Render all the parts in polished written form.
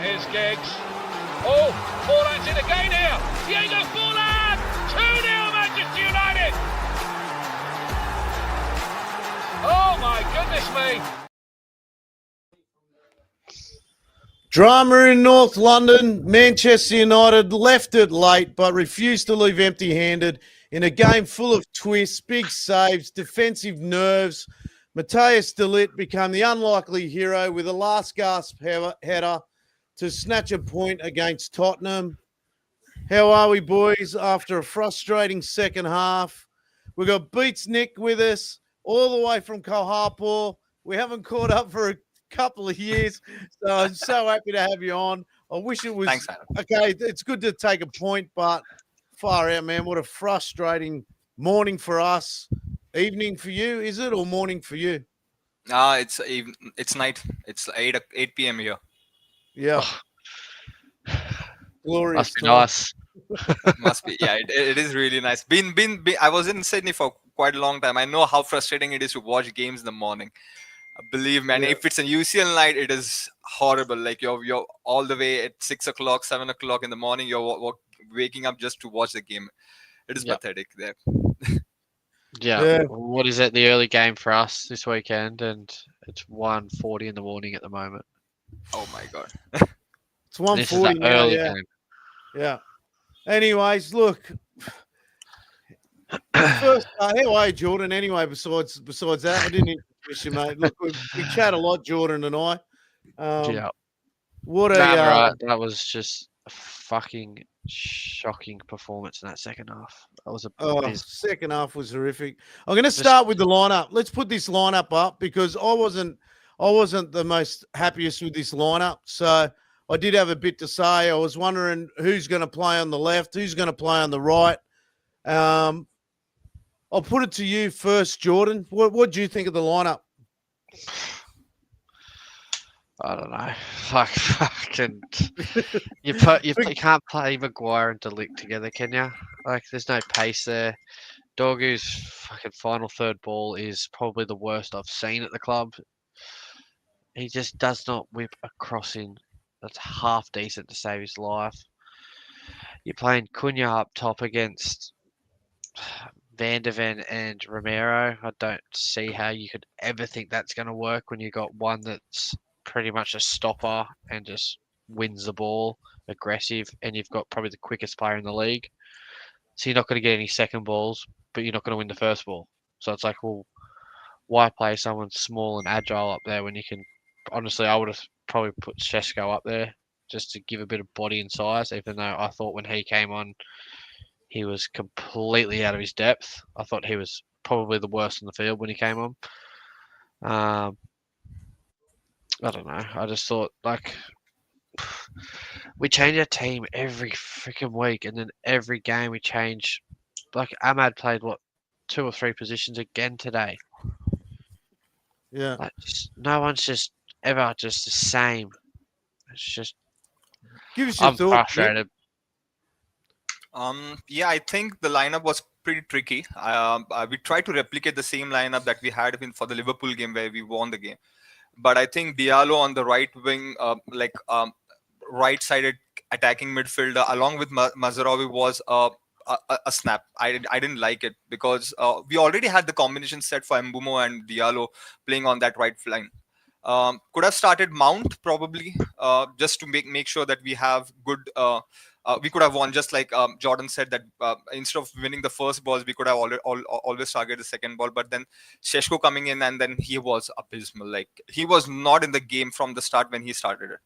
Here's Giggs. Oh, Forlan's in again here. Diego Forlan! 2-0 Manchester United! Oh my goodness me! Drama in North London. Manchester United left it late but refused to leave empty-handed in a game full of twists, big saves, defensive nerves. Matthijs de Ligt became the unlikely hero with a last-gasp header to snatch a point against Tottenham. How are we, boys, after a frustrating second half? We've got Beats Nick with us all the way from Kohapur. We haven't caught up for a couple of years, so I'm so happy to have you on. I wish it was Thanks, Adam. okay. It's good to take a point, but far out, man. What a frustrating morning for us. Evening for you, is it, or morning for you? It's night. It's 8 p.m. here. Yeah. Glorious. Must be nice. Must be. Yeah, it is really nice. I was in Sydney for quite a long time. I know how frustrating it is to watch games in the morning. Believe me, and if it's a UCL night, it is horrible. Like you're all the way at 6 o'clock, 7 o'clock in the morning. You're waking up just to watch the game. It is pathetic there. Yeah. What is it? The early game for us this weekend, and it's 1:40 in the morning at the moment. Oh my god. It's 1:40 now. Early Yeah. game. Yeah. Anyways, look. First, how are you, Jordan? Anyway, besides that, I didn't introduce you, mate. Look, we chat a lot, Jordan and I. What a right. That was just a fucking shocking performance in that second half. That was second half was horrific. I'm going to start with the lineup. Let's put this lineup up because I wasn't the most happiest with this lineup. So I did have a bit to say. I was wondering who's going to play on the left, who's going to play on the right. I'll put it to you first, Jordan. What do you think of the lineup? I don't know. Like fucking, you can't play Maguire and De Ligt together, can you? Like, there's no pace there. Dorgu's fucking final third ball is probably the worst I've seen at the club. He just does not whip a crossing that's half decent to save his life. You're playing Cunha up top against Van de Ven and Romero. I don't see how you could ever think that's going to work when you got one that's pretty much a stopper and just wins the ball, aggressive, and you've got probably the quickest player in the league. So you're not going to get any second balls, but you're not going to win the first ball. So it's like, well, why play someone small and agile up there when you can? Honestly, I would have probably put Šeško up there just to give a bit of body and size, even though I thought when he came on, he was completely out of his depth. I thought he was probably the worst in the field when he came on. I don't know. I just thought, like, we change our team every freaking week, and then every game we change. Like, Ahmad played, 2 or 3 positions again today. Yeah. Like, no one's just ever just the same. It's just... Give us your I'm thought, frustrated. Yeah, I think the lineup was pretty tricky. We tried to replicate the same lineup that we had for the Liverpool game where we won the game. But I think Diallo on the right wing, right-sided attacking midfielder, along with Mazraoui was a snap. I didn't like it because we already had the combination set for Mbeumo and Diallo playing on that right flank. Could have started Mount probably just to make sure that we have good. We could have won, just like Jordan said, that instead of winning the first balls, we could have always targeted the second ball. But then Šeško coming in, and then he was abysmal. Like, he was not in the game from the start when he started it.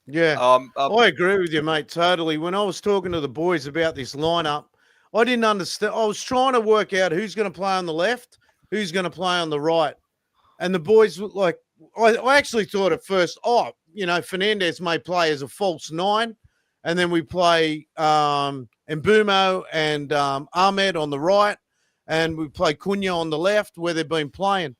Yeah, I agree with you, mate, totally. When I was talking to the boys about this lineup, I didn't understand. I was trying to work out who's going to play on the left, who's going to play on the right. And the boys were like, I actually thought at first, Fernandes may play as a false 9. And then we play Mbeumo and Ahmed on the right. And we play Cunha on the left where they've been playing.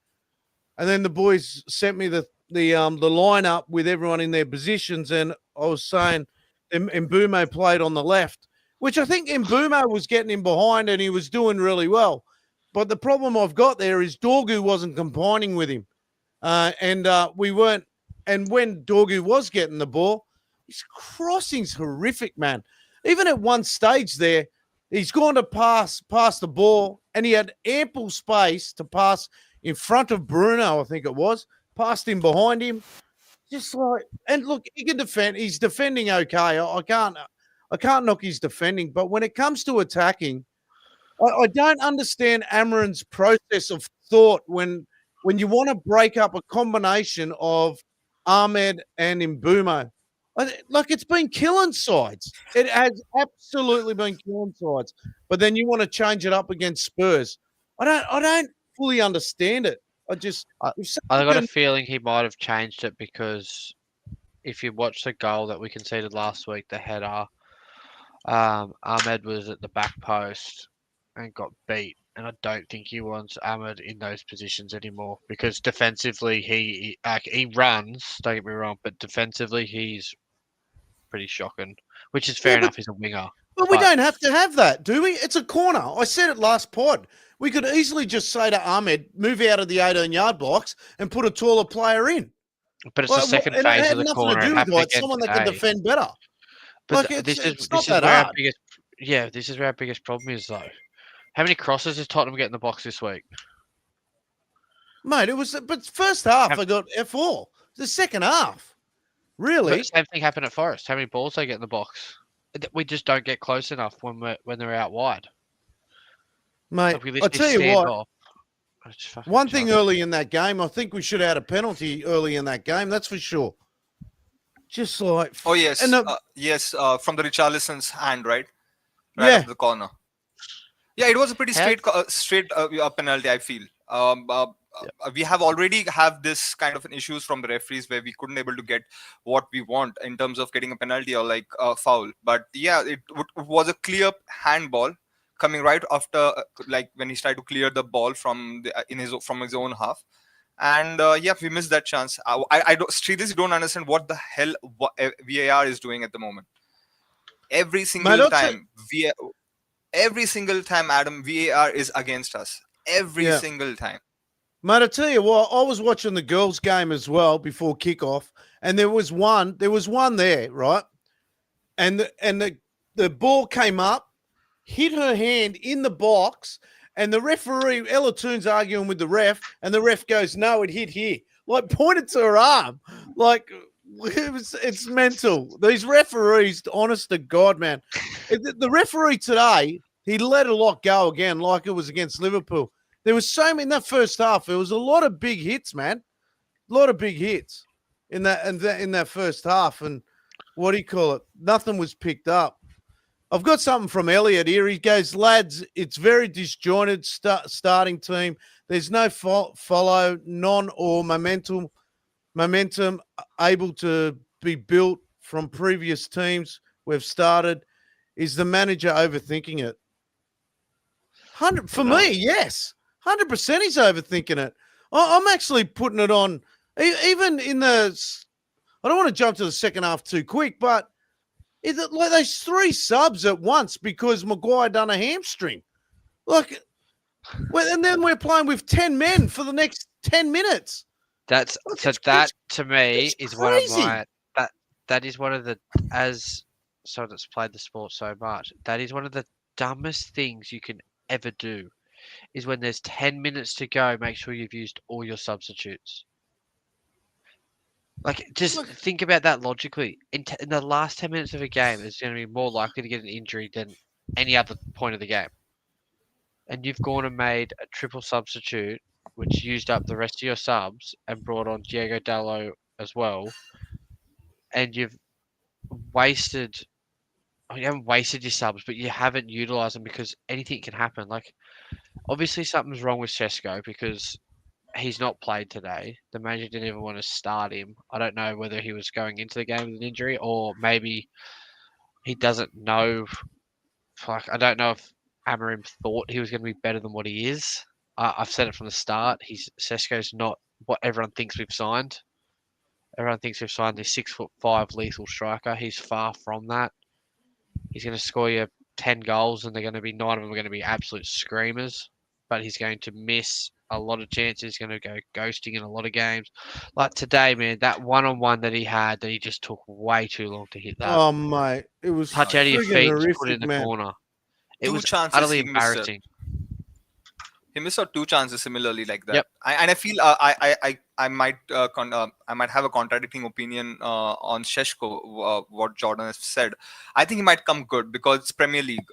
And then the boys sent me the lineup with everyone in their positions. And I was saying Mbeumo played on the left, which I think Mbeumo was getting him behind and he was doing really well. But the problem I've got there is Dorgu wasn't combining with him. And we weren't And when Dorgu was getting the ball, his crossing's horrific, man. Even at one stage there, he's gone to pass the ball, and he had ample space to pass in front of Bruno, I think it was, passed him behind him. Just like, and look, he can defend. He's defending okay. I can't knock his defending, but when it comes to attacking, I don't understand Amarin's process of thought when you want to break up a combination of Ahmed and Mbeumo. Like, it's been killing sides. It has absolutely been killing sides. But then you want to change it up against Spurs. I don't fully understand it. I got a feeling he might have changed it because if you watch the goal that we conceded last week, the header, Ahmed was at the back post and got beat. And I don't think he wants Ahmed in those positions anymore because defensively he runs, don't get me wrong, but defensively he's pretty shocking, which is fair enough. He's a winger. But we don't have to have that, do we? It's a corner. I said it last pod. We could easily just say to Ahmed, move out of the 18-yard blocks and put a taller player in. But it's the second phase of the corner. It's someone that can defend better. But this is where our biggest problem is, though. How many crosses is Tottenham getting in the box this week? Mate, but first half I got F4. The second half. Really? But same thing happened at Forest. How many balls they get in the box? We just don't get close enough when they're out wide. Mate, I'll tell you what. One thing early in that game, I think we should have had a penalty early in that game. That's for sure. Just like... Oh, yes. And from the Richarlison's hand, right? Yeah. Of the corner. Yeah, it was a pretty straight penalty, I feel. We have already this kind of an issues from the referees where we couldn't able to get what we want in terms of getting a penalty or like a foul. But yeah, it was a clear handball coming right after like when he tried to clear the ball from his own half. And we missed that chance. I don't understand what the hell VAR is doing at the moment. Every single time, Adam, VAR is against us. Every single time. Mate, I tell you what, I was watching the girls' game as well before kickoff, and there was one there, right? And the ball came up, hit her hand in the box, and the referee, Ella Toon's arguing with the ref, and the ref goes, no, it hit here. Like, pointed to her arm. Like, it's mental. These referees, honest to God, man. The referee today, he let a lot go again, like it was against Liverpool. There was so many in that first half. There was a lot of big hits, man. A lot of big hits in that first half. And what do you call it? Nothing was picked up. I've got something from Elliot here. He goes, lads, it's very disjointed starting team. There's no follow, non or momentum able to be built from previous teams we've started. Is the manager overthinking it? For me, yes. 100% he's overthinking it. I'm actually putting it on, even in the, I don't want to jump to the second half too quick, but is it like those 3 subs at once because Maguire done a hamstring? Like, and then we're playing with 10 men for the next 10 minutes. That to me is one of my, that is one of the, as someone that's played the sport so much, that is one of the dumbest things you can ever do. Is when there's 10 minutes to go, make sure you've used all your substitutes. Like, just think about that logically. In the last 10 minutes of a game, there's going to be more likely to get an injury than any other point of the game. And you've gone and made a triple substitute, which used up the rest of your subs, and brought on Diego Dallo as well. And you've wasted... You haven't wasted your subs, but you haven't utilised them because anything can happen. Like, obviously something's wrong with Sesko because he's not played today. The manager didn't even want to start him. I don't know whether he was going into the game with an injury or maybe he doesn't know. Like, I don't know if Amorim thought he was going to be better than what he is. I've said it from the start. Sesko's not what everyone thinks we've signed. Everyone thinks we've signed this 6'5" lethal striker. He's far from that. He's going to score you 10 goals and 9 of them are going to be absolute screamers. But he's going to miss a lot of chances. He's going to go ghosting in a lot of games. Like today, man, that one-on-one that he had, that he just took way too long to hit that. Oh, mate. It was touch out of your feet and just put it in the man. corner. It Two was chances utterly he missed. embarrassing. He missed out 2 chances similarly like that. Yep. I feel I might have a contradicting opinion on Šeško, what Jordan has said. I think he might come good because it's Premier League.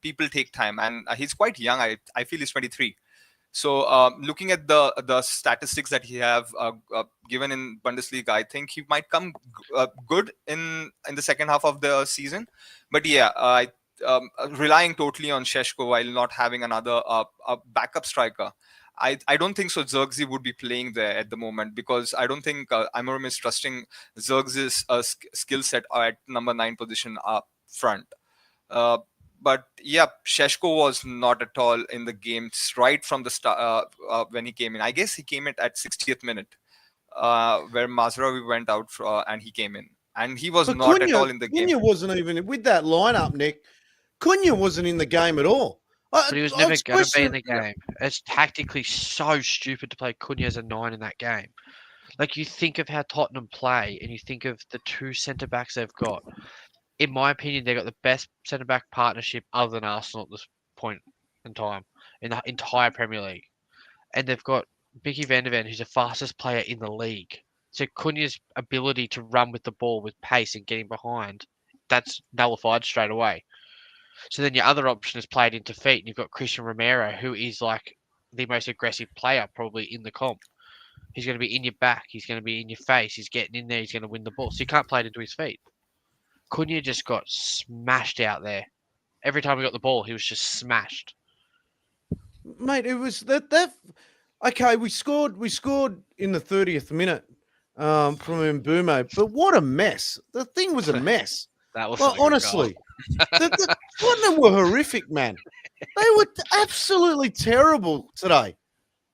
People take time, and he's quite young. I feel he's 23. So looking at the statistics that he have given in Bundesliga, I think he might come good in the second half of the season. But yeah, relying totally on Šeško while not having another backup striker, I don't think so. Zirkzee would be playing there at the moment because I don't think Amorim is trusting Zirkzee's skill set at number 9 position up front. But yeah, Šeško was not at all in the game right from the start when he came in. I guess he came in at 60th minute where Mazraoui went out and he came in. And he was not at all in the game. Cunha wasn't even with that lineup, Nick. Cunha wasn't in the game at all. But he was never going to be in the game. It's tactically so stupid to play Cunha as a 9 in that game. Like, you think of how Tottenham play and you think of the 2 centre-backs they've got. In my opinion, they've got the best centre-back partnership other than Arsenal at this point in time in the entire Premier League. And they've got Mickey van der Ven, who's the fastest player in the league. So Cunha's ability to run with the ball with pace and getting behind, that's nullified straight away. So then your other option is played into feet, and you've got Cristian Romero, who is like the most aggressive player probably in the comp. He's going to be in your back. He's going to be in your face. He's getting in there. He's going to win the ball. So you can't play it into his feet. Cunha just got smashed out there. Every time he got the ball, he was just smashed. Mate, it was that. Okay, we scored in the 30th minute from Mbeumo, but what a mess! The thing was a mess. That was honestly. the Tottenham were horrific, man. They were absolutely terrible today.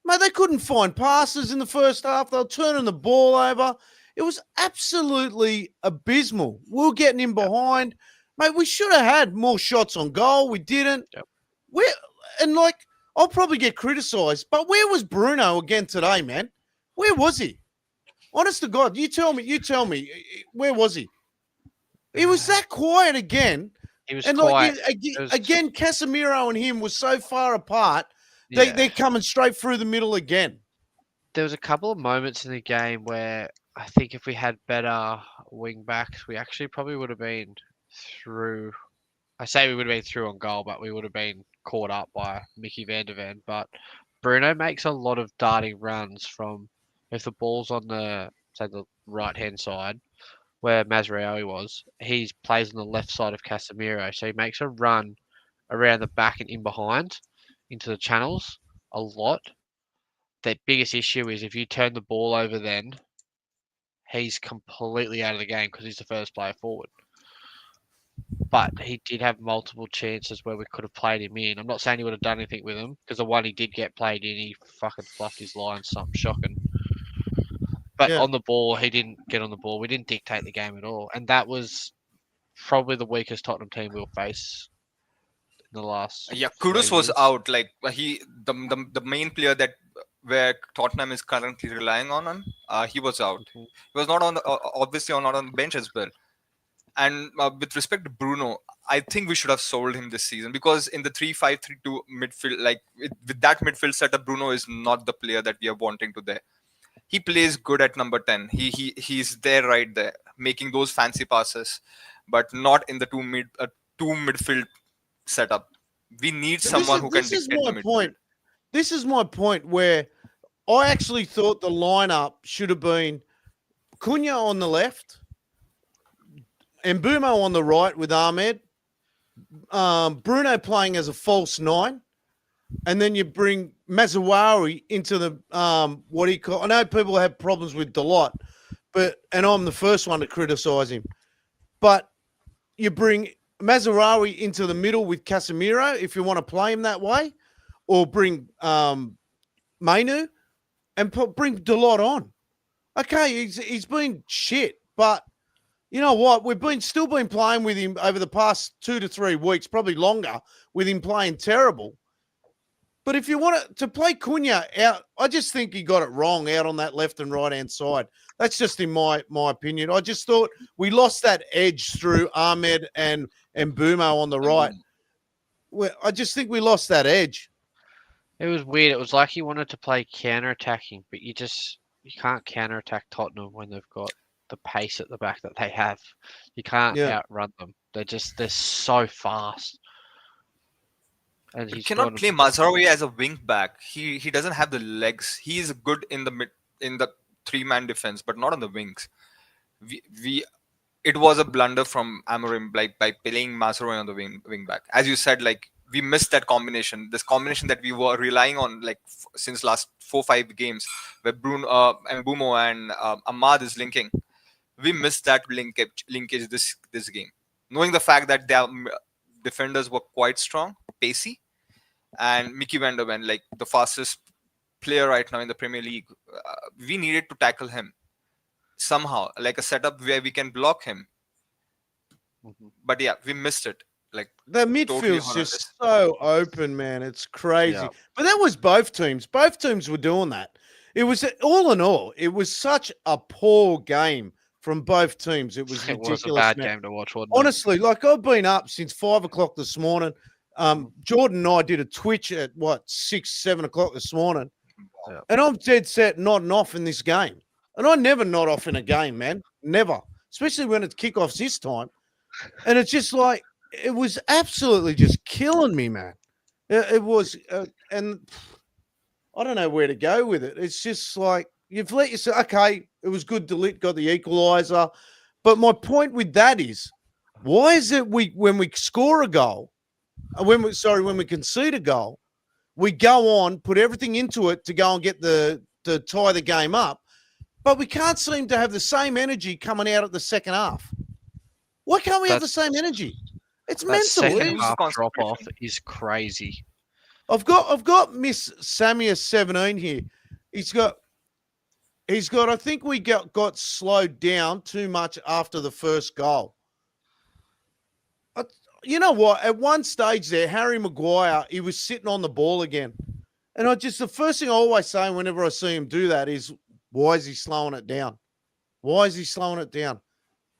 Mate, they couldn't find passes in the first half. They were turning the ball over. It was absolutely abysmal. We were getting in behind. Mate, we should have had more shots on goal. We didn't. Yep. I'll probably get criticised, but where was Bruno again today, man? Where was he? Honest to God, you tell me, where was he? He was that quiet again. He was quiet. Again, Casemiro and him were so far apart, they're coming straight through the middle again. There was a couple of moments in the game where I think if we had better wing backs, we actually probably would have been through. I say we would have been through on goal, but we would have been caught up by Mickey van der Ven. But Bruno makes a lot of darting runs from if the ball's on the right-hand side, where Mazraoui was, he plays on the left side of Casemiro. So he makes a run around the back and in behind into the channels a lot. The biggest issue is if you turn the ball over then, he's completely out of the game because he's the first player forward. But he did have multiple chances where we could have played him in. I'm not saying he would have done anything with him because the one he did get played in, he fucking fluffed his line, something shocking. But on the ball, he didn't get on the ball. We didn't dictate the game at all. And that was probably the weakest Tottenham team we'll face in the last. Yeah, Kudus was out. Like the main player that where Tottenham is currently relying on, he was out. He was not on obviously not on the bench as well. And with respect to Bruno, I think we should have sold him this season because in the 3-5-3-2 midfield, with that midfield setup, Bruno is not the player that we are wanting to there. He plays good at number 10. He's there right there, making those fancy passes, but not in the two midfield setup. We need someone who can dictate the midfield. This is my point where I actually thought the lineup should have been Cunha on the left, Mbeumo on the right with Ahmed, Bruno playing as a false 9, and then you bring Mazraoui into the what he call. I know people have problems with De Ligt, and I'm the first one to criticise him, but you bring Mazraoui into the middle with Casemiro if you want to play him that way, or bring Mainu and bring De Ligt on. Okay, he's been shit, but you know what? We've still been playing with him over the past 2 to 3 weeks, probably longer, with him playing terrible. But if you want to play Cunha out, I just think he got it wrong out on that left and right hand side. That's just in my opinion. I just thought we lost that edge through Ahmed and Mbeumo on the right. I just think we lost that edge. It was weird. It was like he wanted to play counter-attacking, but you can't counter-attack Tottenham when they've got the pace at the back that they have. You can't outrun them. They're so fast. And you cannot play Mazraoui as a wing back. He doesn't have the legs. He is good in the 3-man defense, but not on the wings. It was a blunder from Amorim, like by playing Mazraoui on the wing back. As you said, like we missed that combination. This combination that we were relying on like since last 4-5 games, where Mbeumo and Ahmad is linking. We missed that linkage this game. Knowing the fact that their defenders were quite strong, pacey, and Mickey van der Ven, like the fastest player right now in the Premier League, we needed to tackle him somehow, like a setup where we can block him. But yeah, we missed it. Like the midfield's totally just so open, man. It's crazy. Yeah. But that was both teams. Both teams were doing that. It was all in all, it was such a poor game from both teams. It was ridiculous. It was a bad game to watch. Honestly, like I've been up since 5 o'clock this morning. Jordan and I did a Twitch at 6, 7 o'clock this morning, and I'm dead set nodding off in this game. And I never nod off in a game, man. Never, especially when it's kickoffs this time. And it's just like it was absolutely just killing me, man. It was, and I don't know where to go with it. It's just like you've let yourself. Okay, it was good. De Ligt got the equaliser, but my point with that is, why is it when we score a goal, when we concede a goal, we go on, put everything into it to go and get to tie the game up, but we can't seem to have the same energy coming out at the second half. Why can't we have the same energy? It's mental. Second half drop off is crazy. I've got Miss Samia 17 here. He's got. I think we got slowed down too much after the first goal. You know what? At one stage there, Harry Maguire, he was sitting on the ball again. And the first thing I always say whenever I see him do that is, why is he slowing it down? Why is he slowing it down?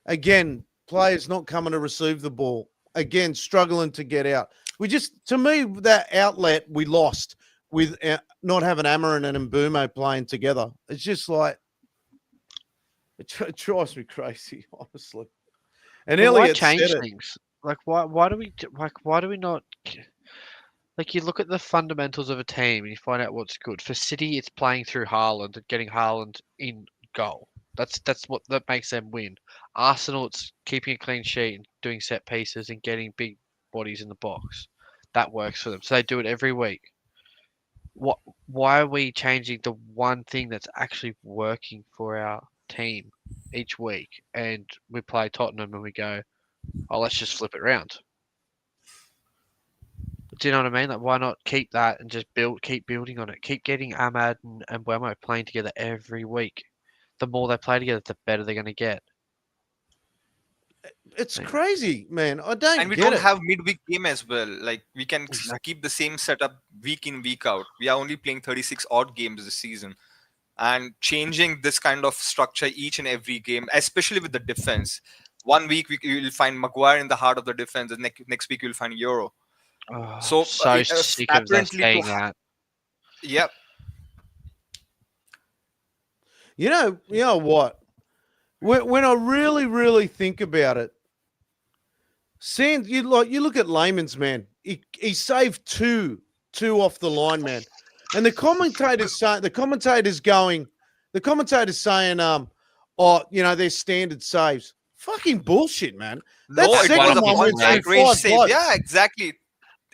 Again, players not coming to receive the ball. Again, struggling to get out. To me, that outlet we lost with not having Amarin and Mbeumo playing together. It's just like, it drives me crazy, honestly. And Elliot change things. Like, why do we not, like, you look at the fundamentals of a team and you find out what's good. For City, it's playing through Haaland and getting Haaland in goal. That's what that makes them win. Arsenal, it's keeping a clean sheet and doing set pieces and getting big bodies in the box. That works for them. So they do it every week. Why are we changing the one thing that's actually working for our team each week? And we play Tottenham and we go, oh, let's just flip it around. Do you know what I mean? Like, why not keep that and just keep building on it? Keep getting Ahmad and Mbeumo playing together every week. The more they play together, the better they're going to get. It's crazy, man. I don't. And we don't have midweek game as well. Like, we can keep the same setup week in, week out. We are only playing 36 odd games this season, and changing this kind of structure each and every game, especially with the defense. One week you will find Maguire in the heart of the defense, and next week you'll find Euro. Oh, so sick of them saying that. Yep. You know what? When I really, really think about it, you look at Lammens, man. He saved two off the line, man. And the commentators saying, they're standard saves. Fucking bullshit, man. That second one was a great save. Yeah, exactly.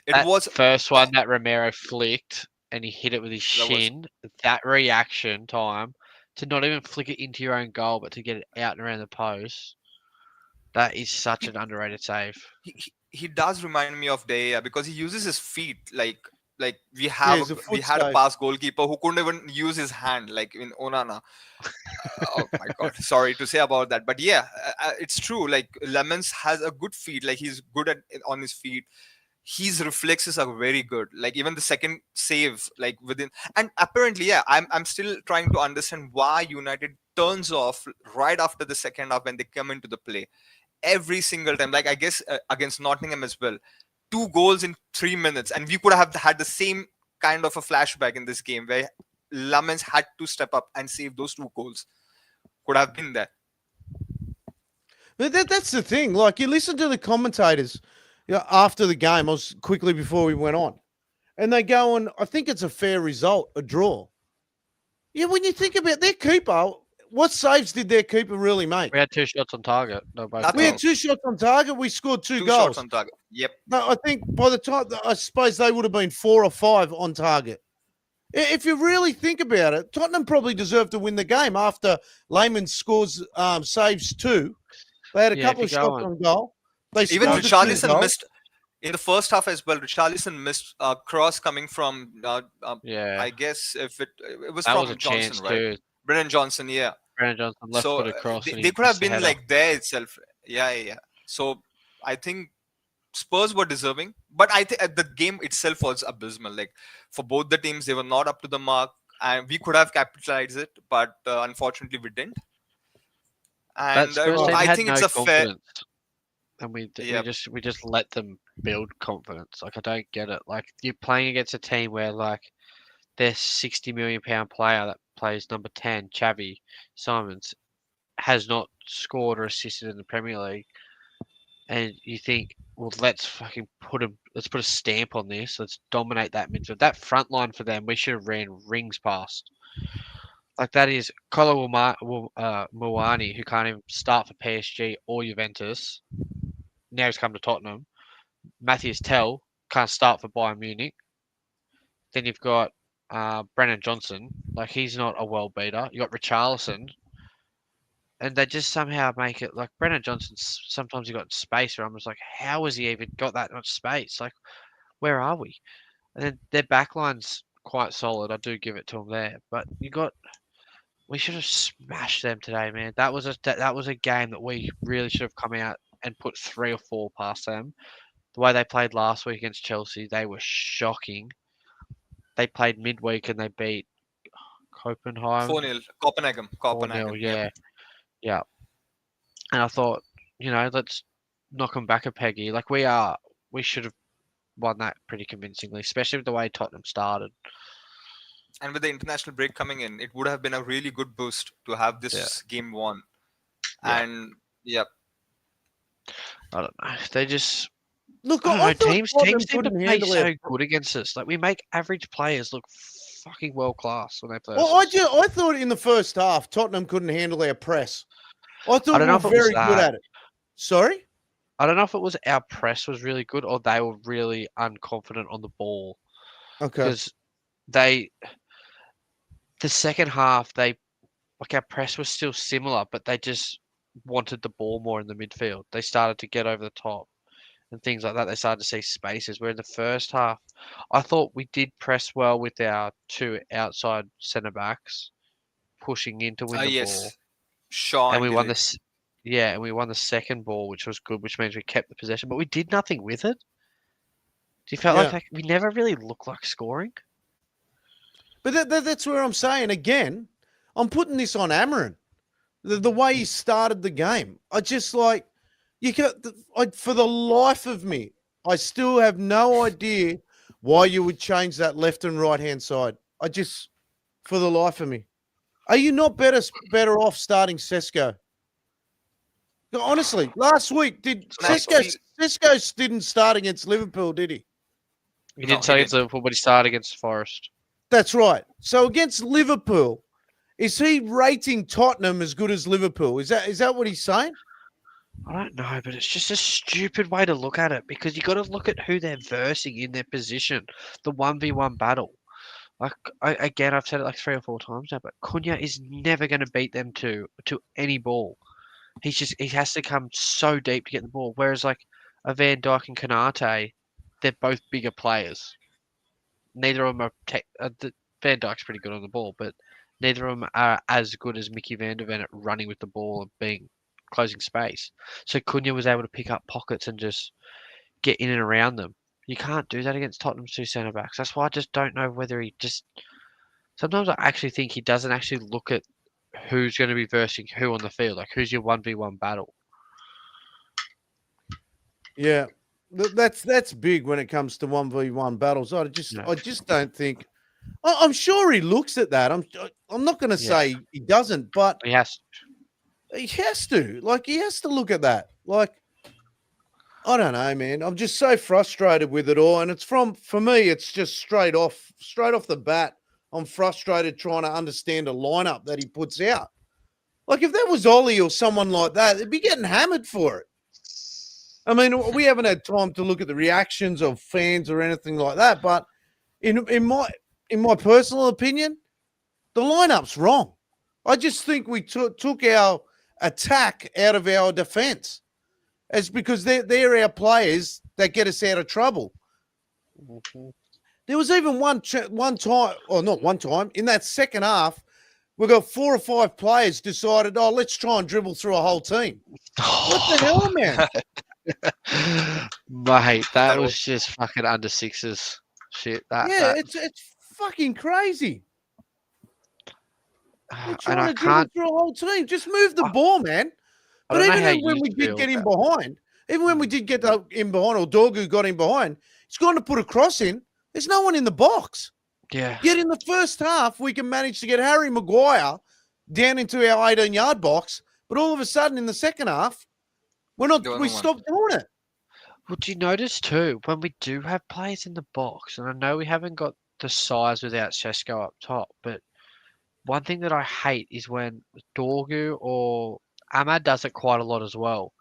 It was first one that Romero flicked and he hit it with his shin. That reaction time to not even flick it into your own goal, but to get it out and around the post. That is such an underrated save. He does remind me of De Gea because he uses his feet like we had a past goalkeeper who couldn't even use his hand, like in Onana. Oh my god, sorry to say about that, but yeah, it's true. Like Lammens has a good feet, like he's good on his feet. his reflexes are very good. Like even the second save, like within, and apparently, yeah, I'm still trying to understand why United turns off right after the second half when they come into the play every single time. Like I guess against Nottingham as well, 2 goals in 3 minutes, and we could have had the same kind of a flashback in this game where Lammens had to step up and save those 2 goals. Could have been there. But that's the thing. Like, you listen to the commentators after the game, I was quickly before we went on, and they go on, I think it's a fair result, a draw. Yeah, when you think about their keeper, what saves did their keeper really make? We had 2 shots on target. No, both We had goals. 2 shots on target. We scored 2 Two goals. shots on target. Yep. No, I think by the time, I suppose they would have been 4 or 5 on target. If you really think about it, Tottenham probably deserved to win the game after Lehmann scores, saves 2. They had a couple of shots on goal. They Even scored Richarlison missed in the first half as well. Richarlison missed a cross coming from, I guess if it was that from was a Johnson, chance right? too. Brennan Johnson, yeah. Brennan Johnson left foot across. They could have been like there itself. Yeah. So I think Spurs were deserving, but I think the game itself was abysmal. Like for both the teams, they were not up to the mark, and we could have capitalized it, but unfortunately we didn't. And I think it's a fair. And we just let them build confidence. Like I don't get it. Like you're playing against a team where like their £60 million player that plays number 10, Xavi Simons, has not scored or assisted in the Premier League, and you think, well, let's put a stamp on this. Let's dominate that midfield. That front line for them, we should have ran rings past. Like that is Kolo Muani, who can't even start for PSG or Juventus. Now he's come to Tottenham. Mathys Tel can't start for Bayern Munich. Then you've got Brennan Johnson. Like he's not a world beater. You got Richarlison. And they just somehow make it like Brennan Johnson. Sometimes he got space where I'm just like, how has he even got that much space? Like, where are we? And then their backline's quite solid. I do give it to them there. But we should have smashed them today, man. That was a game that we really should have come out and put 3 or 4 past them. The way they played last week against Chelsea, they were shocking. They played midweek and they beat Copenhagen. 4-0. Copenhagen. 4-0, yeah. And I thought, let's knock them back a peggy. Like we should have won that pretty convincingly, especially with the way Tottenham started. And with the international break coming in, it would have been a really good boost to have this game won. Yeah. And I don't know. They just look. Teams seem to play so good against us. Like we make average players look fucking world class when they play. Well, I thought in the first half Tottenham couldn't handle our press. I thought we were very good at it. Sorry? I don't know if it was our press was really good or they were really unconfident on the ball. Okay. Because the second half, our press was still similar, but they just wanted the ball more in the midfield. They started to get over the top and things like that. They started to see spaces. Where in the first half, I thought we did press well with our 2 outside centre backs pushing in to win the ball. Sure. And we won this. Yeah, and we won the second ball, which was good, which means we kept the possession, but we did nothing with it. Do you feel like we never really looked like scoring? But that's where I'm saying again. I'm putting this on Amarin. The way he started the game, I just for the life of me, I still have no idea why you would change that left and right hand side. For the life of me, are you not better off starting Sesko? Honestly, last week Sesko didn't start against Liverpool, did he? He didn't start against Liverpool, but he started against Forest. That's right. So against Liverpool, is he rating Tottenham as good as Liverpool? Is that what he's saying? I don't know, but it's just a stupid way to look at it because you got to look at who they're versing in their position, the 1v1 battle. Like I've said it like 3 or 4 times now, but Cunha is never going to beat them to any ball. He has to come so deep to get the ball. Whereas like a Van Dijk and Konate, they're both bigger players. Neither of them are Van Dijk's pretty good on the ball, but neither of them are as good as Mickey van der Ven at running with the ball and closing space. So Cunha was able to pick up pockets and just get in and around them. You can't do that against Tottenham's 2 centre backs. That's why I just don't know whether he just. Sometimes I actually think he doesn't actually look at who's going to be versing who on the field, like who's your 1v1 battle. Yeah, that's big when it comes to 1v1 battles. I just don't think. I'm sure he looks at that. I'm not going to say he doesn't, but he has to. Like, he has to look at that. Like, I don't know, man. I'm just so frustrated with it all, and for me, it's just straight off the bat. I'm frustrated trying to understand a lineup that he puts out. Like, if that was Ollie or someone like that, they'd be getting hammered for it. I mean, we haven't had time to look at the reactions of fans or anything like that, but in my personal opinion, the lineup's wrong. I just think we took our attack out of our defense. It's because they're our players that get us out of trouble. Mm-hmm. There was even one time, or not one time, in that second half, we got 4 or 5 players decided, let's try and dribble through a whole team. What the hell, man? Mate, that was just fucking under sixes shit. It's fucking crazy. We're trying to dribble through a whole team. Just move the ball, man. But even when we did get in behind, or Dorgu got in behind, he's going to put a cross in. There's no one in the box. Yeah. Yet in the first half, we can manage to get Harry Maguire down into our 18-yard box, but all of a sudden in the second half, we stopped doing it. Well, do you notice too, when we do have players in the box, and I know we haven't got the size without Šeško up top, but one thing that I hate is when Dorgu or Ahmad does it quite a lot as well.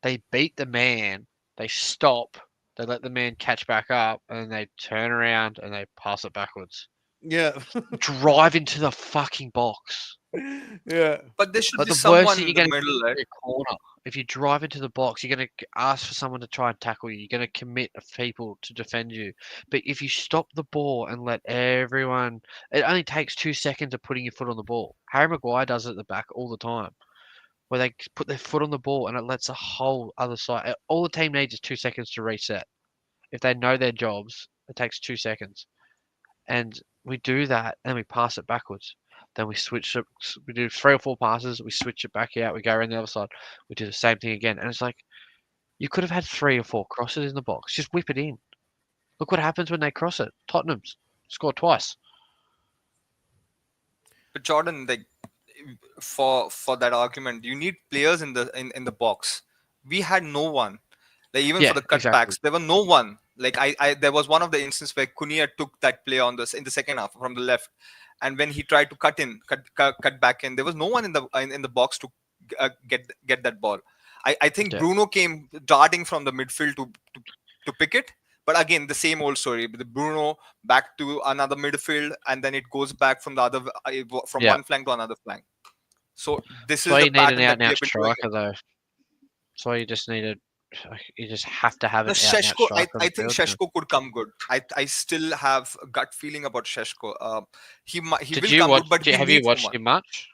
They beat the man, they stop, they let the man catch back up, and then they turn around and they pass it backwards. Yeah. Drive into the fucking box. Yeah. But there should be someone in the middle, right? Corner. If you drive into the box, you're going to ask for someone to try and tackle you. You're going to commit people to defend you. But if you stop the ball and let everyone... It only takes 2 seconds of putting your foot on the ball. Harry Maguire does it at the back all the time, where they put their foot on the ball and it lets the whole other side... All the team needs is 2 seconds to reset. If they know their jobs, it takes 2 seconds. And we do that and we pass it backwards. Then we switch it. We do 3 or 4 passes. We switch it back out. We go around the other side. We do the same thing again. And it's like, you could have had 3 or 4 crosses in the box. Just whip it in. Look what happens when they cross it. Tottenham's scored twice. But Jordan, like, for that argument, you need players in the box. We had no one. Like, even for the cutbacks, there were no one. Like, there was one of the instances where Cunha took that play in the second half from the left. And when he tried to cut back in, there was no one in the box to get that ball. I think Bruno came darting from the midfield to pick it, but again the same old story. The Bruno back to another midfield, and then it goes back from the other one flank to another flank. So this is why the you need pattern an out-and-out that striker, though. That's why you just needed. You just have to have it. Šeško, I think Šeško could come good. I still have a gut feeling about Šeško. He will come good, but have you watched him much?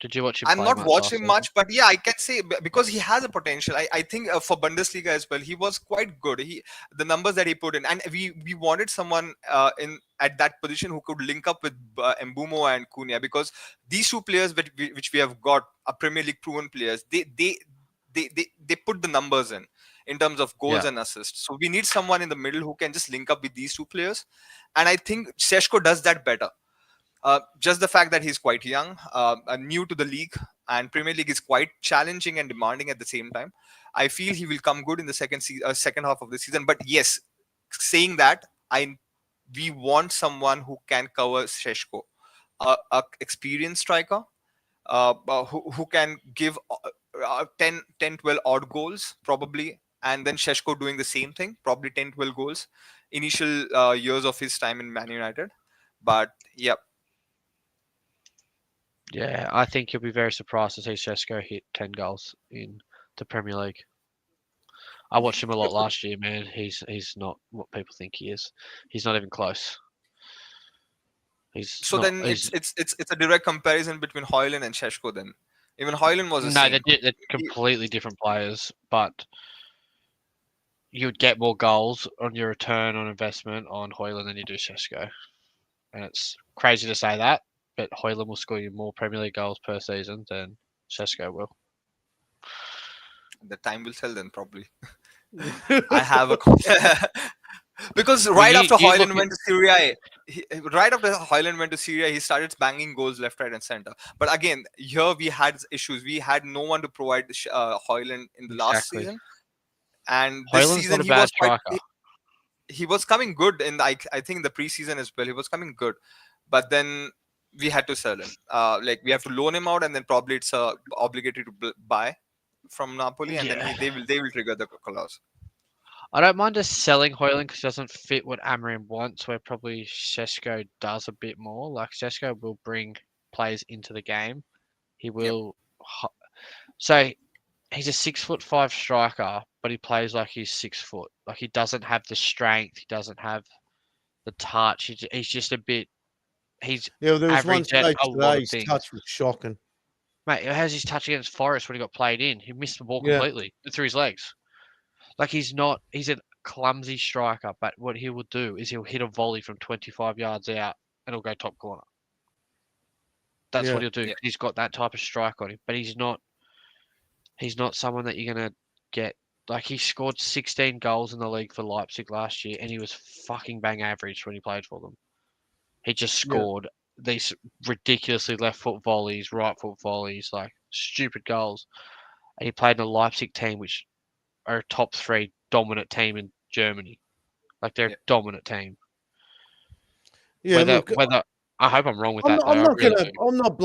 Did you watch him? I'm not watching much, but yeah, I can say because he has a potential. I think for Bundesliga as well, he was quite good. The numbers that he put in, and we wanted someone at that position who could link up with Mbeumo and Cunha, because these 2 players which we have got are Premier League proven players. They put the numbers in terms of goals and assists. So we need someone in the middle who can just link up with these 2 players. And I think Šeško does that better. Just the fact that he's quite young, new to the league, and Premier League is quite challenging and demanding at the same time. I feel he will come good in the second half of the season. But yes, saying that, we want someone who can cover Šeško, a experienced striker, who can give 10, 12 odd goals probably, and then Šeško doing the same thing, probably 10, 12 goals initial years of his time in Man United. But yeah, I think you'll be very surprised to see Šeško hit 10 goals in the Premier League. I watched him a lot last year, man. He's not what people think he is. He's not even close. It's a direct comparison between Højlund and Šeško then. Even Højlund was they're completely different players, but you'd get more goals on your return on investment on Højlund than you do Šeško. And it's crazy to say that, but Højlund will score you more Premier League goals per season than Šeško will. The time will tell then, probably. I have a... Because after Højlund went to Syria, he started banging goals left, right, and center. But again, here we had issues. We had no one to provide Højlund in the last season. And this season he was coming good in I think the preseason as well. He was coming good, but then we had to sell him. We have to loan him out, and then probably it's obligatory to buy from Napoli, and then they will trigger the clause. I don't mind just selling Højlund because it doesn't fit what Amorim wants, where probably Šeško does a bit more. Like, Šeško will bring players into the game. He will. Yep. So he's a 6'5" striker, but he plays like he's 6 foot. Like, he doesn't have the strength. He doesn't have the touch. He's just a bit. There was one stage today. His touch was shocking. Mate, how's his touch against Forest when he got played in? He missed the ball completely through his legs. Like, he's a clumsy striker, but what he will do is he'll hit a volley from 25 yards out and it'll go top corner. That's what he'll do. Yeah. He's got that type of strike on him, but he's not someone that you're going to get. Like, he scored 16 goals in the league for Leipzig last year, and he was fucking bang average when he played for them. He just scored these ridiculously left foot volleys, right foot volleys, like stupid goals. And he played in a Leipzig team, which are a top 3 dominant team in Germany. Like, they're a dominant team. Yeah, whether I hope I'm wrong with that. I'm not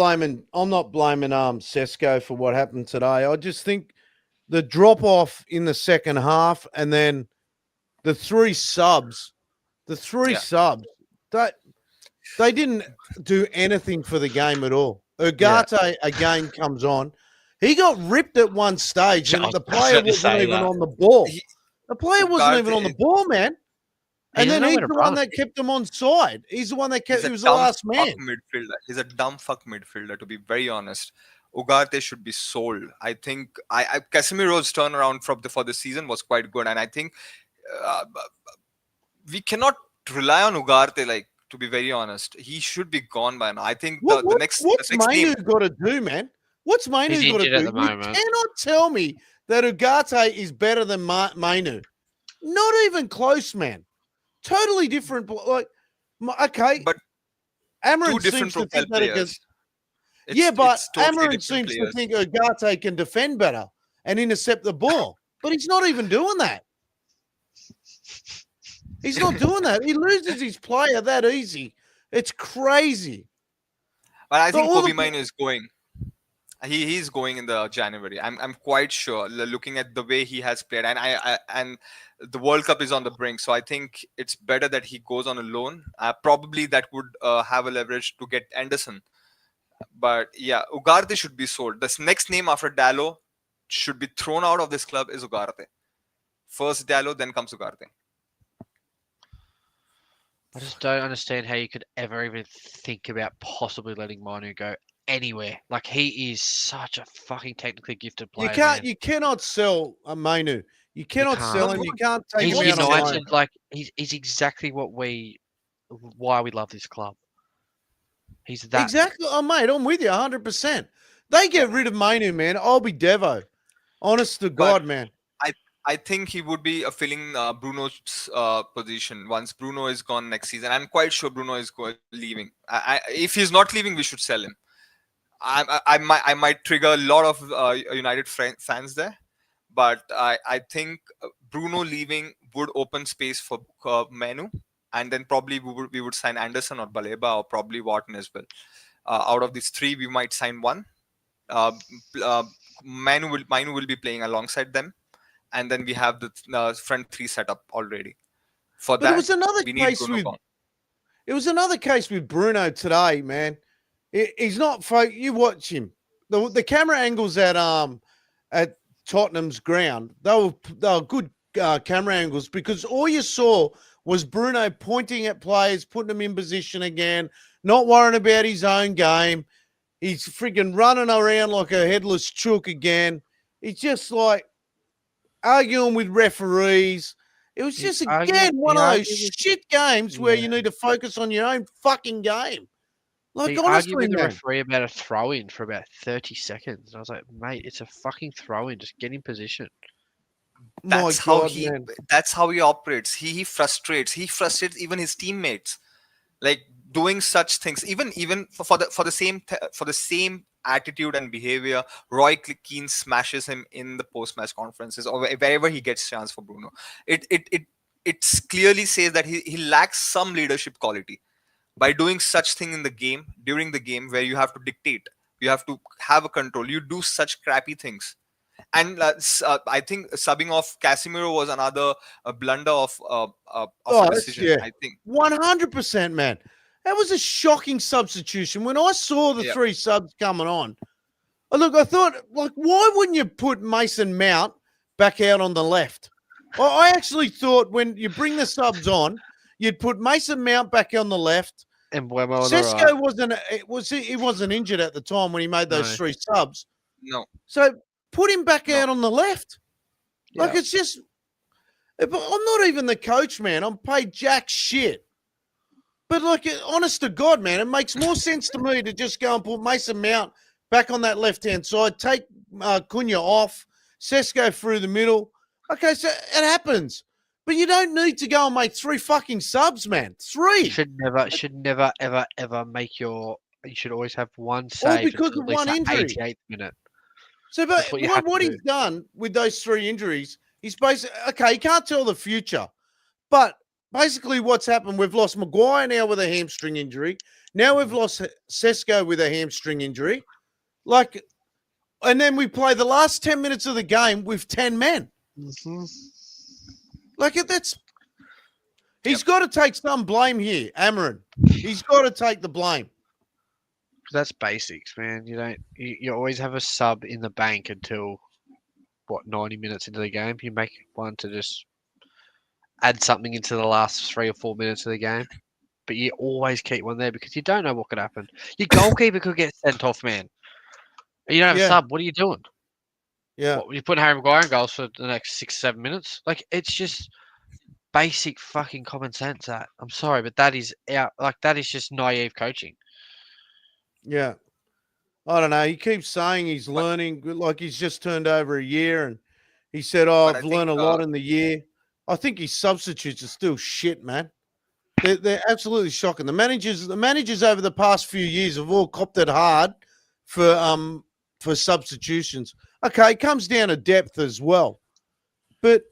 blaming Šeško for what happened today. I just think the drop off in the second half, and then the three subs, that they didn't do anything for the game at all. Ugarte again comes on. He got ripped at one stage, and the player wasn't even on the ball. The player wasn't even on the ball, man. And then he's the one that kept him on side. He's the one that kept. He was the last man. He's a dumb fuck midfielder, to be very honest. Ugarte should be sold. I think Casemiro's turnaround for the season was quite good, and I think we cannot rely on Ugarte. Like, to be very honest, he should be gone by now. I think what's Mainu got to do, man? What's Mainu got to do? You cannot tell me that Ugarte is better than Mainu. Not even close, man. Totally different. Like, okay, but Amorim seems to think that Amorim seems to think Ugarte can defend better and intercept the ball, but he's not even doing that. He's not doing that. He loses his player that easy. It's crazy. But I think Kobe Mainu is going. He's going in the January. I'm quite sure. Looking at the way he has played, and the World Cup is on the brink, so I think it's better that he goes on a loan. Probably that would have a leverage to get Anderson. But yeah, Ugarte should be sold. This next name after Dalot should be thrown out of this club is Ugarte. First Dalot, then comes Ugarte. I just don't understand how you could ever even think about possibly letting Mainu go anywhere. Like, he is such a fucking technically gifted player. You cannot sell a Mainu. You cannot sell him. You can't take him out on loan. Like, he's exactly why we love this club. He's that. Exactly. Oh, mate, I'm with you 100%. They get rid of Mainu, man. I'll be Devo. Honest to God, man. I think he would be filling Bruno's position once Bruno is gone next season. I'm quite sure Bruno is leaving. If he's not leaving, we should sell him. I might trigger a lot of United fans there, but I think Bruno leaving would open space for Mainu, and then probably we would sign Anderson or Baleba or probably Wharton as well. Out of these 3, we might sign one. Mainu will be playing alongside them. And then we have the front 3 set up already. But it was another case with Bruno today, man. He's not. You watch him. The camera angles at Tottenham's ground. They were good camera angles because all you saw was Bruno pointing at players, putting them in position again, not worrying about his own game. He's freaking running around like a headless chook again. He's just like arguing with referees, It was just, again, one of those shit games where you need to focus on your own fucking game. Like, honestly, argued with the referee about a throw-in for about 30 seconds. And I was like, mate, it's a fucking throw-in. Just get in position. That's how he operates. He frustrates even his teammates, like doing such things. Even for the same attitude and behavior, Roy Keane smashes him in the post-match conferences or wherever he gets chance for Bruno. It clearly says that he lacks some leadership quality by doing such thing in the game, during the game, where you have to dictate, you have to have a control, you do such crappy things. And I think subbing off Casemiro was another blunder of a decision. I think 100%, man. That was a shocking substitution. When I saw the 3 subs coming on, look, I thought, like, why wouldn't you put Mason Mount back out on the left? I actually thought when you bring the subs on, you'd put Mason Mount back on the left. And Mbeumo Sesko he wasn't injured at the time when he made those 3 subs. No. So put him back out on the left. Like, it's just, I'm not even the coach, man. I'm paid jack shit. But, like, honest to God, man, it makes more sense to me to just go and put Mason Mount back on that left-hand side, take Cunha off, Sesko through the middle. Okay, so it happens. But you don't need to go and make 3 fucking subs, man. 3. You should never, ever make you should always have one save. All because of one injury. 88th minute. So, but what he's done with those 3 injuries, he's basically, okay, he can't tell the future. But basically what's happened, we've lost Maguire now with a hamstring injury. Now we've lost Sesko with a hamstring injury. Like, and then we play the last 10 minutes of the game with 10 men. Mm-hmm. Like, he's got to take some blame here, Amarin. He's got to take the blame. That's basics, man. You always have a sub in the bank until 90 minutes into the game. You make one to just add something into the last 3 or 4 minutes of the game, but you always keep one there because you don't know what could happen. Your goalkeeper could get sent off, man. You don't have a sub. What are you doing? Yeah, you put Harry Maguire in goals for the next 6-7 minutes. Like, it's just basic fucking common sense. That I'm sorry, but that is that is just naive coaching. Yeah. I don't know. He keeps saying he's learning, like he's just turned over a year, and he said, I've learned a lot in the year. I think his substitutes are still shit, man. They're absolutely shocking. The managers over the past few years have all copped it hard for substitutions. Okay, it comes down to depth as well. But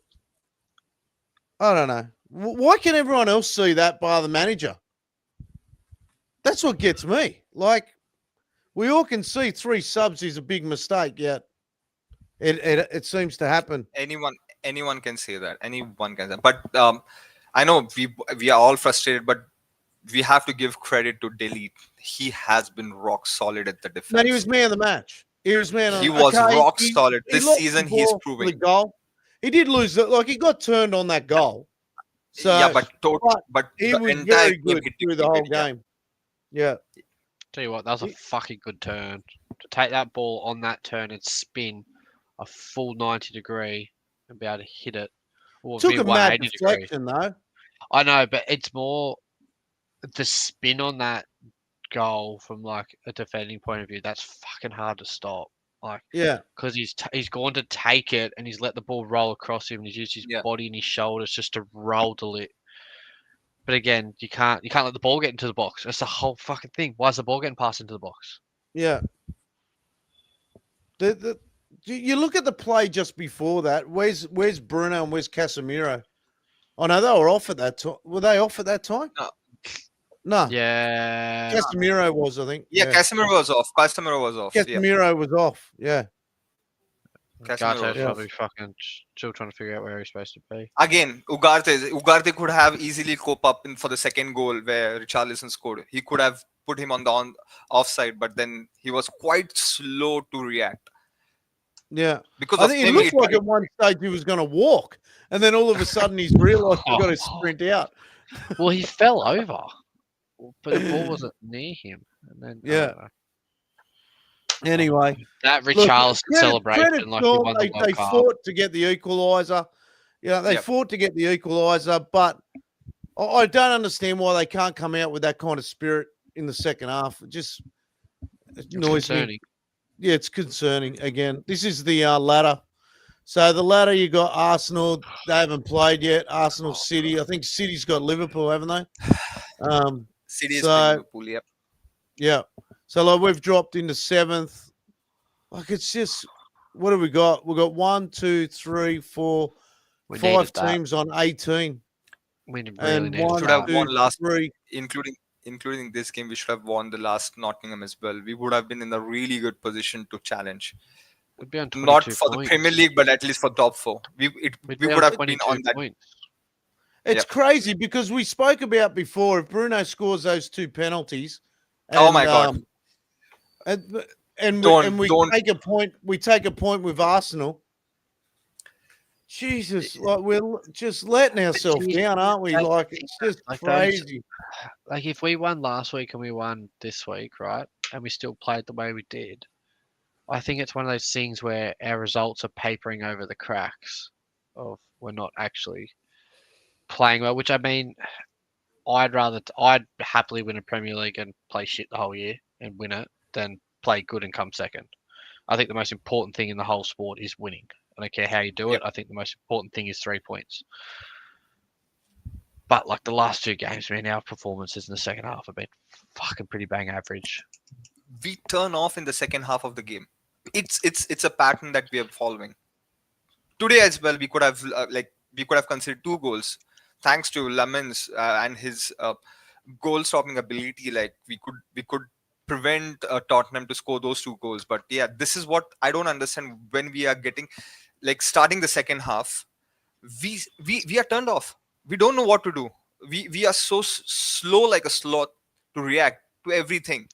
I don't know. Why can everyone else see that by the manager? That's what gets me. Like, we all can see 3 subs is a big mistake, yet it seems to happen. Anyone can say that. Anyone can say that. But I know we are all frustrated, but we have to give credit to De Ligt. He has been rock solid at the defense. Man, he was man of the match. He was rock solid. This season, he's proving. The goal. He did lose it. Like, he got turned on that goal. So, yeah, but he was very good through the whole game. Yeah. Tell you what, that was a fucking good turn. To take that ball on that turn and spin a full 90 degree and be able to hit it. Took a mad deflection, though. I know, but it's more the spin on that goal from, like, a defending point of view. That's fucking hard to stop. Like, yeah, because he's gone to take it and he's let the ball roll across him and he's used his body and his shoulders just to roll to it. But again, you can't let the ball get into the box. That's the whole fucking thing. Why is the ball getting passed into the box? Yeah. You look at the play just before that. Where's Bruno and where's Casemiro? Oh no, they were off at that time. Were they off at that time? No. Yeah. Casemiro was, I think. Yeah, Casemiro was off. Casemiro was off. Yeah. Ugarte's probably fucking still trying to figure out where he's supposed to be. Again, Ugarte could have easily cope up for the second goal where Richarlison scored. He could have put him on the offside, but then he was quite slow to react. Yeah. Because I think it looked like at one stage he was going to walk, and then all of a sudden he's realised he's got to sprint out. Well, he fell over, but the ball wasn't near him. And then, Anyway, that Richarlison celebration, they fought to get the equaliser. They fought to get the equaliser, but I don't understand why they can't come out with that kind of spirit in the second half. It just annoys me. Yeah, it's concerning. Again, this is the ladder. So the ladder, you got Arsenal. They haven't played yet. Arsenal, City. I think City's got Liverpool, haven't they? City's Liverpool, yep. Yeah. So we've dropped into 7th. It's just, what have we got? We've got 1, 2, 3, 4, 5 teams on 18. We really should have won last 3, including this game. We should have won the last Nottingham as well. We would have been in a really good position to challenge. We'd be on not for points. The Premier League, but at least for top 4. We would have been on that. Points. It's crazy because we spoke about before, if Bruno scores those 2 penalties. And, oh my God. And we take a point with Arsenal. Jesus, we're just letting ourselves down, aren't we? It's just crazy. If we won last week and we won this week, right, and we still played the way we did, I think it's one of those things where our results are papering over the cracks of we're not actually playing well, which I mean, I'd happily win a Premier League and play shit the whole year and win it than play good and come second. I think the most important thing in the whole sport is winning. I don't care how you do it. I think the most important thing is 3 points. But the last 2 games, man, our performances in the second half have been fucking pretty bang average. We turn off in the second half of the game. It's a pattern that we are following. Today as well, we could have considered 2 goals thanks to Lammens and his goal stopping ability. We could prevent Tottenham to score those 2 goals. But yeah, this is what I don't understand. When we are getting starting the second half, we are turned off. We don't know what to do. We are so slow like a sloth to react to everything.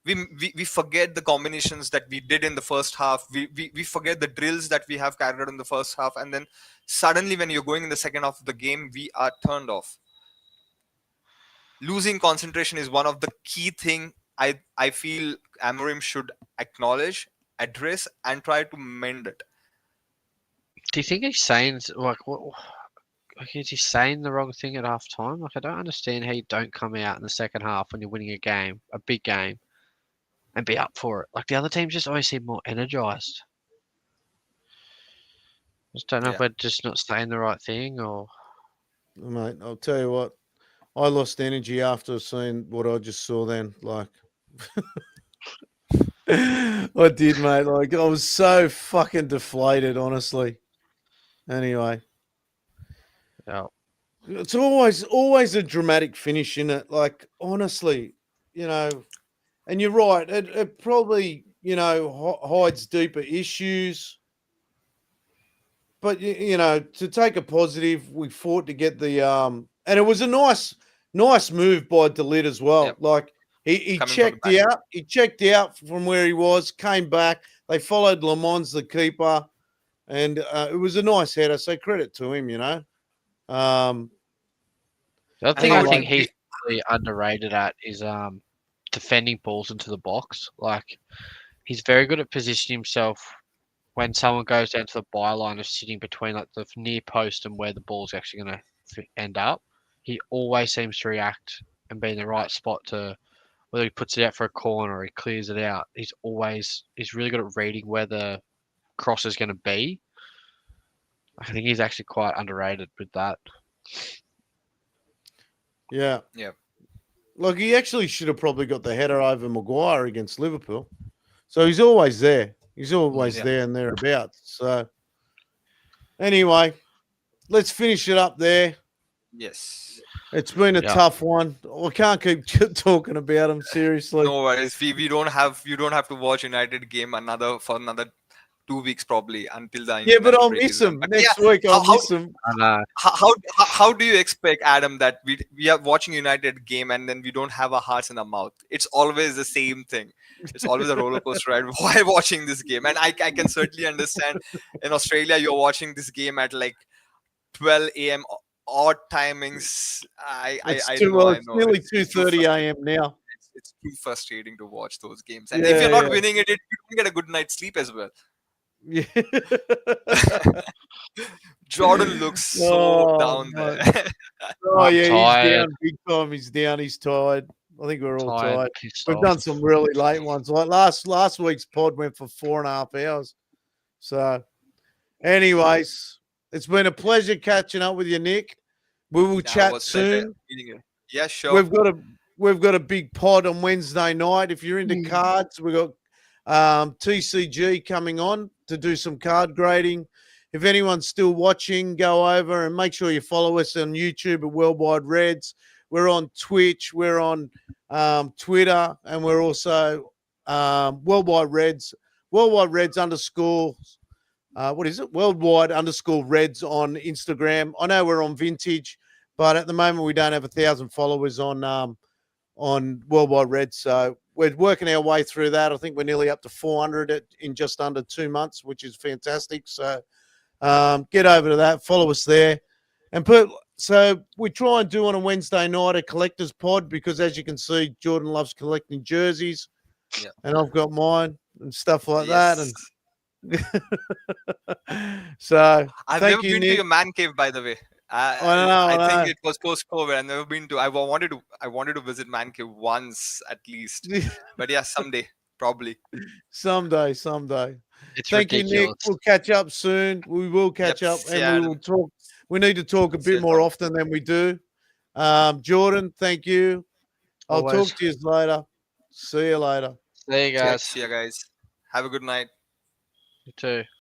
We forget the combinations that we did in the first half. We forget the drills that we have carried out in the first half, and then suddenly when you're going in the second half of the game, we are turned off. Losing concentration is one of the key thing I feel Amorim should acknowledge, address, and try to mend it. Do you think he's saying is he saying the wrong thing at half time? I don't understand how you don't come out in the second half when you're winning a game, a big game, and be up for it. The other teams just always seem more energized. I just don't know if we're just not saying the right thing or. Mate, I'll tell you what. I lost energy after seeing what I just saw then. I did, mate. I was so fucking deflated, honestly. Anyway. Yeah. It's always a dramatic finish in it. Honestly, and you're right. It probably, hides deeper issues. But, to take a positive, we fought to get the, and it was a nice move by De Ligt as well. Yep. He checked out. He checked out from where he was, came back. They followed Lammens, the keeper, and it was a nice header. So credit to him, The other thing I think he's really underrated at is defending balls into the box. He's very good at positioning himself when someone goes down to the byline of sitting between the near post and where the ball's actually going to end up. He always seems to react and be in the right spot to whether he puts it out for a corner or he clears it out. He's really good at reading where the cross is going to be. I think he's actually quite underrated with that. Yeah. Yeah. He actually should have probably got the header over Maguire against Liverpool. So he's always there. He's always there and thereabouts. So anyway, let's finish it up there. Yes. It's been a tough one. I can't keep talking about him, seriously. No worries. You don't have to watch United game for another 2 weeks probably until the yeah, but I'll miss him next week. I'll miss him. How do you expect, Adam, that we are watching United game and then we don't have our hearts in our mouth? It's always the same thing. It's always a roller coaster ride while watching this game. And I can certainly understand in Australia you're watching this game at 12 a.m. odd timings. It's it's nearly 2:30 a.m. now. It's too frustrating to watch those games. And if you're not winning it, you don't get a good night's sleep as well. Yeah. Jordan looks so down there. Oh, yeah, tired. he's down big time. He's down. He's tired. I think we're all tired. We've off. done some really late ones. Like last week's pod went for 4.5 hours. So, anyways, it's been a pleasure catching up with you, Nick. We will chat soon. Yeah, sure. We've got a big pod on Wednesday night. If you're into cards, we've got TCG coming on to do some card grading. If anyone's still watching, go over and make sure you follow us on YouTube at Worldwide Reds. We're on Twitch. We're on Twitter, and we're also Worldwide Reds. Worldwide Reds _ what is it? Worldwide _ Reds on Instagram. I know we're on Vintage, but at the moment we don't have 1,000 followers on Worldwide Reds. So we're working our way through that. I think we're nearly up to 400 in just under 2 months, which is fantastic. So get over to that, follow us there, and so we try and do on a Wednesday night a collector's pod because, as you can see, Jordan loves collecting jerseys, and I've got mine and stuff like that. And so I've never been to your man cave, by the way. I think it was post-COVID. I've never been to. I wanted to visit man cave once at least. But yeah, someday, probably. Someday. It's Thank ridiculous. you, Nick. We'll catch up soon. We will catch up, and we will talk. We need to talk a bit more often than we do. Jordan, thank you. I'll talk to you later. See you later. See you guys. See you guys. Have a good night. You too.